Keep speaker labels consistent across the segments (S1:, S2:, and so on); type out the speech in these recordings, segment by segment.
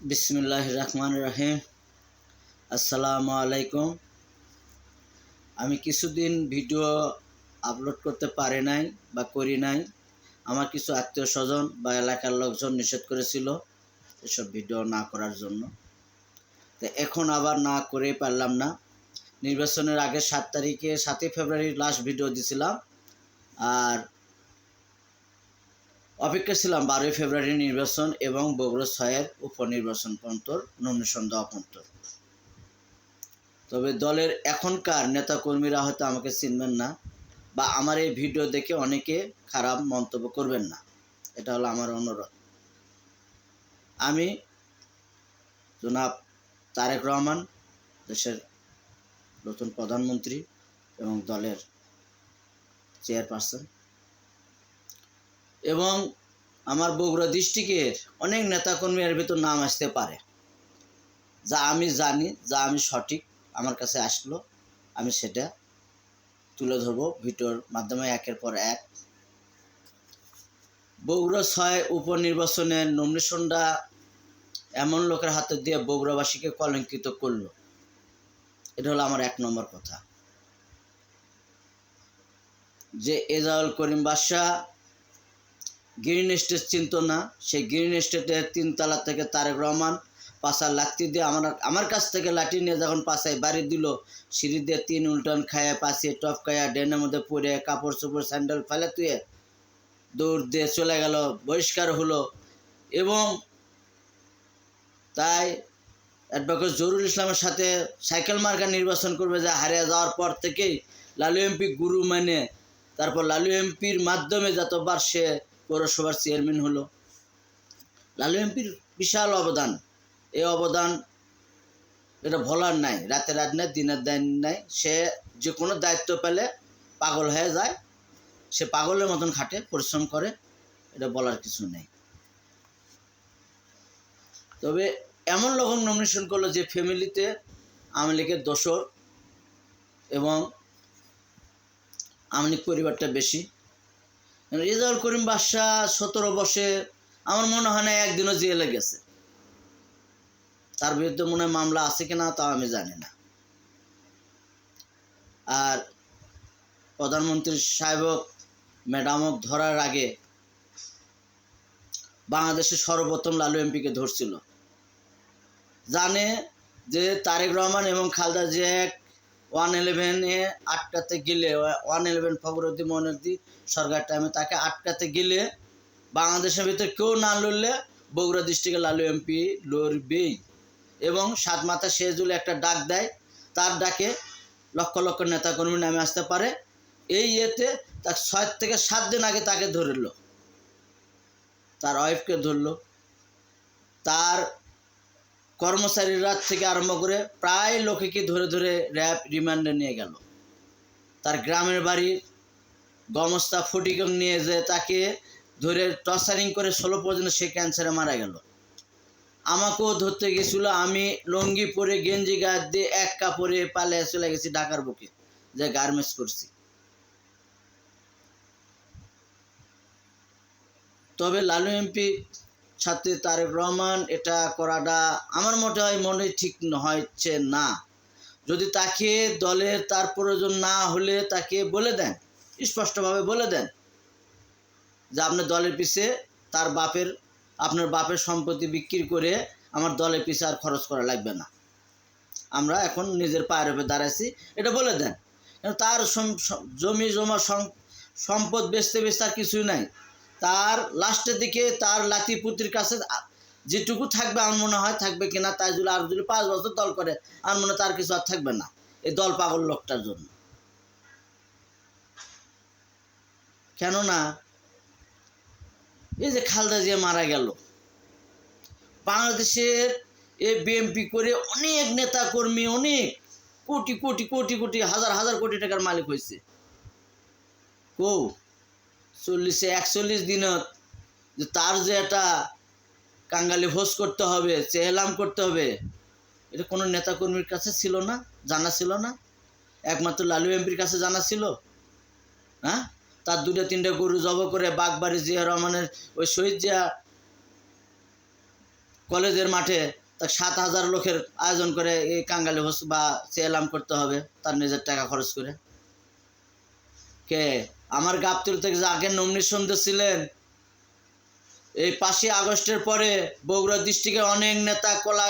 S1: বিসমিল্লাহির রহমানির রহিম। আসসালামু আলাইকুম। আমি কিছুদিন ভিডিও আপলোড করতে পারি নাই বা করি নাই। আমার কিছু আত্মীয় স্বজন বা এলাকার লোকজন নিষেধ করেছিল এসব ভিডিও না করার জন্য। তো এখন আবার না করে পারলাম না। নির্বাচনের আগে 7 ফেব্রুয়ারি লাস্ট ভিডিও দিছিলাম, আর অপেক্ষা ছিলাম 12 ফেব্রুয়ারি নির্বাচন এবং বগুড়া 6-এর উপনির্বাচন পর্যন্ত নমিনেশন দেওয়া পর্যন্ত। তবে দলের এখনকার নেতাকর্মীরা হয়তো আমাকে চিনবেন না বা আমার এই ভিডিও দেখে অনেকে খারাপ মন্তব্য করবেন না, এটা হলো আমার অনুরোধ। আমি জনাব তারেক রহমান, দেশের নতুন প্রধানমন্ত্রী এবং দলের চেয়ারপারসন, এবং আমার বগুড়া ডিস্ট্রিক্টের অনেক নেতাকর্মী এর ভিতর নাম আসতে পারে, যা আমি জানি, যা আমি সঠিক আমার কাছে আসলো, আমি সেটা তুলে ধরবো ভিডিওর মাধ্যমে একের পর এক। বগুড়া 6 উপনির্বাচনের নমিনেশনটা এমন লোকের হাতে দিয়ে বগুড়াবাসীকে কলঙ্কিত করলো, এটা হলো আমার 1 নম্বর কথা। যে এজাউল করিম বাদশা গ্রিন এস্টেট চিনত না, সেই গ্রিন এস্টেটের 3 তলা থেকে তারেক রহমান পাশা লাঠি দিয়ে আমার কাছ থেকে লাঠি নিয়ে যখন পাশায় বাড়ি দিল, সিঁড়ি দিয়ে 3 উল্টান খায়া পাশিয়ে টপ খায়া ড্রেনের মধ্যে পড়ে কাপড় চোপড় স্যান্ডেল ফেলে তুয়ে দৌড় দিয়ে চলে গেল, বহিষ্কার হলো। এবং তাই অ্যাডভোকেট জহুরুল ইসলামের সাথে সাইকেল মার্কা নির্বাচন করবে, যা হারিয়ে যাওয়ার পর থেকেই লালু এমপি গুরু মানে, তারপর লালু এমপির মাধ্যমে যতবার সে পৌরসভার চেয়ারম্যান হলো। লালু এমপির বিশাল অবদান, এই অবদান এটা ভোলার নাই, রাতে রাত নাই, দিনের দিন নাই। সে যে কোনো দায়িত্ব পেলে পাগল হয়ে যায়, সে পাগলের মতন খাটে, পরিশ্রম করে, এটা বলার কিছু নেই। তবে এমন লোক নমিনেশন করলো যে ফ্যামিলিতে আওয়ামী লীগের দোসর এবং আওয়ামী লীগ পরিবারটা বেশি। এজাউল করিম বাদশা 17 বর্ষে আমার মনে হয় না একদিনও জেলে গেছে। তার বিরুদ্ধে মনে হয় মামলা আছে কিনা তাও আমি জানি না। আর প্রধানমন্ত্রী সাহেবক ম্যাডামক ধরার আগে বাংলাদেশে সর্বপ্রথম লালু এমপিকে ধরছিল। জানে যে তারেক রহমান এবং খালেদা জিয়া 111-এ আটকাতে গেলে, 111 ফখরুদ্দিন মইনুদ্দিন সরকার টাইমে তাকে আটকাতে গেলে বাংলাদেশের ভিতরে কেউ না লড়লে বগুড়া ডিস্ট্রিক্টে লালু এমপি লড়বেই। এবং 7 মাথা শেষজুল একটা ডাক দেয়, তার ডাকে লক্ষ লক্ষ নেতাকর্মী নামে আসতে পারে। এই ইয়েতে তার 6 থেকে 7 দিন আগে তাকে ধরল, তার ওয়াইফকে ধরল, তার কর্মচারীরা থেকে আরম্ভ করে প্রায় লোকেকে ধরে ধরে র্যাব রিমান্ডে নিয়ে গেল। তার গ্রামের বাড়ির গমস্তা ফটিকং নিয়ে যে তাকে ধরে টর্চারিং করে 16 পর্যন্ত সে ক্যান্সারে মারা গেল। আমাকেও ধরতে গেছিল, আমি লঙ্গি পরে গেঞ্জি গায়ে দিয়ে এক কাপড়ে পালিয়ে চলে গেছি ঢাকার বুকে, যে গার্মেন্টস করছি। তবে লালু এমপি সাথে তারেক রহমান এটা করাটা আমার মনে ঠিক হচ্ছে না। যদি তাকে দলের তার প্রয়োজন না হলে তাকে বলে দেন, স্পষ্টভাবে বলে দেন যে আপনি দলের পিছে আপনার বাপের সম্পত্তি বিক্রি করে আমার দলের পিছে আর খরচ করা লাগবে না, আমরা এখন নিজের পায়ের উপরে দাঁড়াইছি, এটা বলে দেন। তার জমি জমা সম্পদ বেচতে তার কিছুই নাই। তার লাস্টের দিকে তার লাতিপুতির কাছে যেটুকু থাকবে আমার মনে হয় থাকবে কিনা, তাই যদি আর যদি 5 বছর দল করে আমার মনে তার কিছু আর থাকবে না এই দল পাগল লোকটার জন্য। কেননা এই যে খালেদা জিয়া মারা গেল, বাংলাদেশের এই বিএমপি করে অনেক নেতা কর্মী অনেক কোটি কোটি কোটি কোটি হাজার হাজার কোটি টাকার মালিক হয়েছে। 41 দিনত যে তার যে একটা কাঙ্গালি ভোজ করতে হবে, চেহলাম করতে হবে, এটা কোনো নেতাকর্মীর কাছে ছিল না, জানা ছিল না। একমাত্র লালু এমপির কাছে জানা ছিল। হ্যাঁ, তার 2-3 গরু জব করে বাগবাড়ি জিয়া রহমানের ওই শহীদ জিয়া কলেজের মাঠে তা 7,000 লোকের আয়োজন করে এই কাঙ্গালি হোস বা সেলাম করতে হবে তার নিজের টাকা খরচ করে। কে আমার গাবতলী থেকে যে আগে নমিনেশন দিয়েছিলেন, এই 5ই আগস্টের পরে বগুড়া ডিস্ট্রিক্টে অনেক নেতা কলা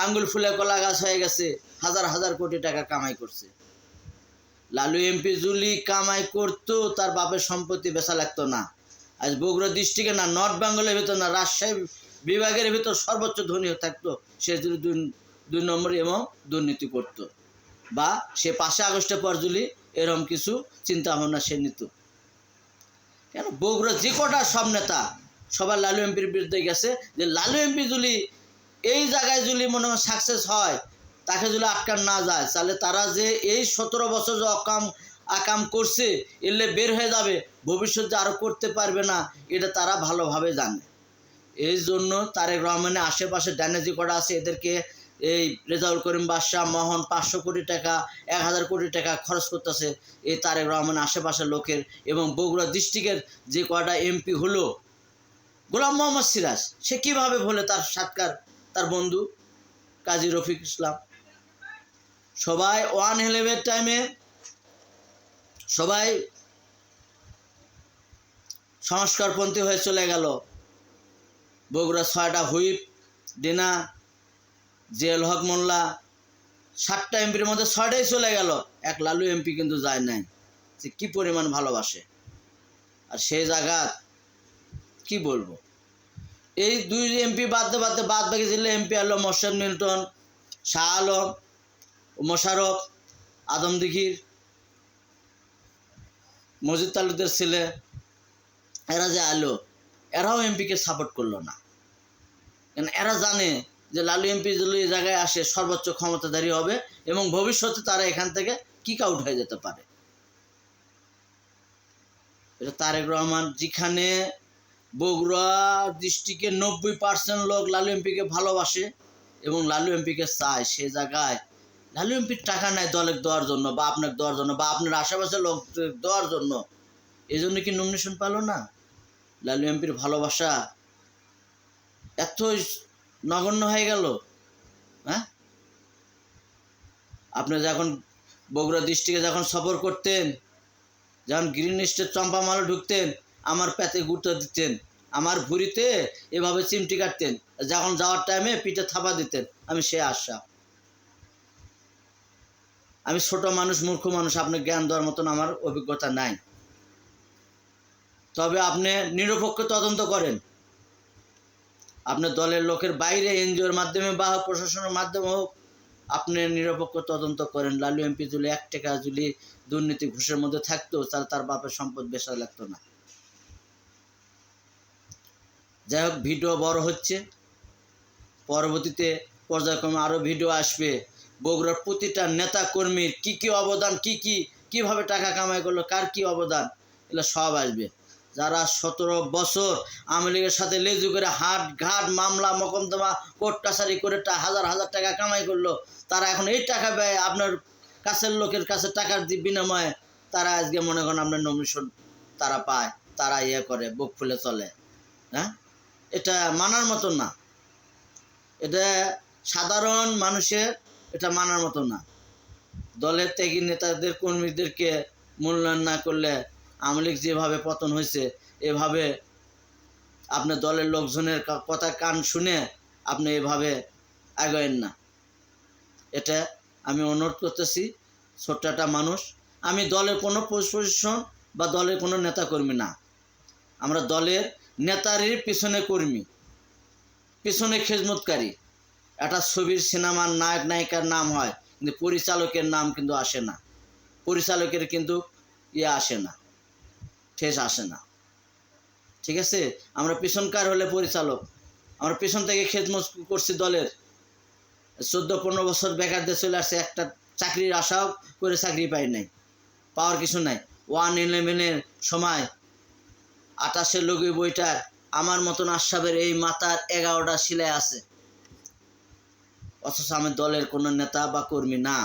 S1: আঙ্গুল ফুলে কলা গাছ হয়ে গেছে, হাজার হাজার কোটি টাকা কামাই করছে। লালু এমপি জুলি কামাই করতো, তার বাপের সম্পত্তি বেচা লাগতো না। আজ বগুড়া ডিস্ট্রিক্টে না, নর্থ বেঙ্গলের ভিতর না, রাজশাহী বিভাগের ভিতর সর্বোচ্চ ধনী থাকতো সে যদি 2 নম্বর এবং দুর্নীতি করতো, বা সে 5 আগস্টের পর জুলি এরকম কিছু চিন্তা ভাবনা সে নিত। কেন বগুড়া যে কটা সব নেতা সবার লালু এমপির বিরুদ্ধে গেছে, যে লালু এমপি যদি এই জায়গায় যদি মনে হয় সাকসেস হয়, তাকে যদি আটকান না যায়, তাহলে তারা যে এই 17 বছর যে আকাম করছে এলে বের হয়ে যাবে, ভবিষ্যতে আরও করতে পারবে না, এটা তারা ভালোভাবে জানে। এই জন্য তারেক রহমানের আশেপাশে ড্যানেজি করা আছে, এদেরকে এই রেজাউল করিম বাদশাহ মোহন 500 কোটি টাকা 1000 কোটি টাকা খরচ করতেছে এই তারেক রহমানের আশেপাশের লোকের। এবং বগুড়া ডিস্ট্রিক্টের যে কটা এমপি হলো, গোলাম মোহাম্মদ সিরাজ সে কীভাবে ভুলে তার সাতকার তার বন্ধু কাজী রফিক ইসলাম, সবাই 111 টাইমে সবাই সংস্কারপন্থী হয়ে চলে গেল। বগুড়া 6টা হুইপ ডিনা জিয়াউল হক মোল্লা 7টা এমপির মধ্যে 6টাই চলে গেল, এক লালু এমপি কিন্তু যায় নাই। যে কী পরিমাণ ভালোবাসে। আর সেই জায়গা কি বলবো, এই 2 এমপি বাদ বাকি জেলা এমপি হলো মোর্শেদ মিল্টন, শাহ আলম, মোশারফ, আদমদিঘির মজিদ তালুকদার ছেলে, এরা যে আলো, এরাও এমপিকে সাপোর্ট করলো না। কারণ এরা জানে যে লালু এমপি যদি এই জায়গায় আসে সর্বোচ্চ ক্ষমতাধারী হবে এবং ভবিষ্যতে তারা এখান থেকে কিক আউট হয়ে যেতে পারে। এটা তারেক রহমান, যেখানে বগুড়া ডিস্ট্রিক্টের 90% লোক লালু এমপিকে ভালোবাসে এবং লালু এমপিকে চায়, সে জায়গায় লালু এমপির টাকা নাই দলের দেওয়ার জন্য বা আপনাকে দেওয়ার জন্য বা আপনার আশেপাশের লোক দেওয়ার জন্য, এই জন্য কি নমিনেশন পেল না? লালু এমপির ভালোবাসা এত নগণ্য হয়ে গেল। হ্যাঁ, আপনি যখন বগুড়া ডিস্ট্রিক্টে যখন সফর করতেন, যখন গ্রিন স্টেট চম্পামালে ঢুকতেন, আমার পেতে গুঁতো দিতেন, আমার ভুঁড়িতে এভাবে চিমটি কাটতেন, যখন যাওয়ার টাইমে পিঠে থাপা দিতেন। আমি সে আশা, আমি ছোট মানুষ, মূর্খ মানুষ, আপনি জ্ঞান দেওয়ার মতন আমার অভিজ্ঞতা নাই। তবে আপনি নিরপেক্ষ তদন্ত করেন, আপনার দলের লোকের বাইরে এনজিওর মাধ্যমে বা প্রশাসনের মাধ্যমে হোক, আপনি নিরপেক্ষ তদন্ত করেন। লালু এমপি যদি 1 টাকা যদি দুর্নীতি ঘুষের মধ্যে থাকতো, তাহলে তার বাপের সম্পদ বেচা লাগতো না। যাই হোক, ভিডিও বড় হচ্ছে, পরবর্তীতে পর্যায়ক্রমে আরও ভিডিও আসবে। বগুড়ার প্রতিটা নেতা কর্মীর কী কী অবদান, কীভাবে টাকা কামাই করলো, কার কী অবদান, এগুলো সব আসবে। যারা 17 বছর আওয়ামী লীগের সাথে লেজু করে হাট ঘাট মামলা মোকদ্দমা কোর্ট কাছারি করে হাজার হাজার টাকা কামাই করলো, তারা এখন এই টাকা ব্যয় আপনার কাছের লোকের কাছে টাকার বিনিময়ে তারা আজকে মনে করেন আপনার নমিনেশন তারা পায়, তারা ইয়ে করে, বুক ফুলে চলে। হ্যাঁ, এটা মানার মতো না, এটা সাধারণ মানুষের এটা মানার মতো না। দলের ত্যাগী নেতাদের কর্মীদেরকে মূল্যায়ন না করলে আওয়ামী লীগ যেভাবে পতন হয়েছে, এভাবে আপনার দলের লোকজনের কথা কান শুনে আপনি এভাবে আগায়েন না। এটা আমি অনুরোধ করতেছি, ছোট্ট একটা মানুষ, আমি দলের কোনো পজিশন বা দলের কোনো নেতাকর্মী না, আমরা দলের নেতারই পিছনে কর্মী, পিছনে খেজমতকারী। একটা ছবির সিনেমার নায়ক নায়িকার নাম হয়, কিন্তু পরিচালকের নাম কিন্তু আসে না, পরিচালকের কিন্তু আসে না, ঠেস আসে না। ঠিক আছে, আমরা পিছনকার হলে পরিচালক, আমরা পিছন থেকে খেদমত করছি দলের, 14-15 বছর বেকারদের চলে আসছে, একটা চাকরির আশাও করে চাকরি পাই নাই, পাওয়ার কিছু নাই। 111-এর সময় 28 লগি বইটার আমার মতন আশরাফের এই মাথার 11টা সিলাই আছে, অথচ আমি দলের কোনো নেতা বা কর্মী না,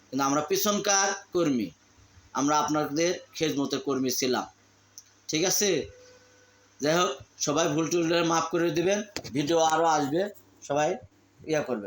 S1: কিন্তু আমরা পিছনকার কর্মী, আমরা আপনাদের খেদমতের কর্মী ছিলাম। ঠিক আছে, যাই হোক, সবাই ভুল টুল মাফ করে দিবেন, ভিডিও আরও আসবে। সবাই ইয়া করবে।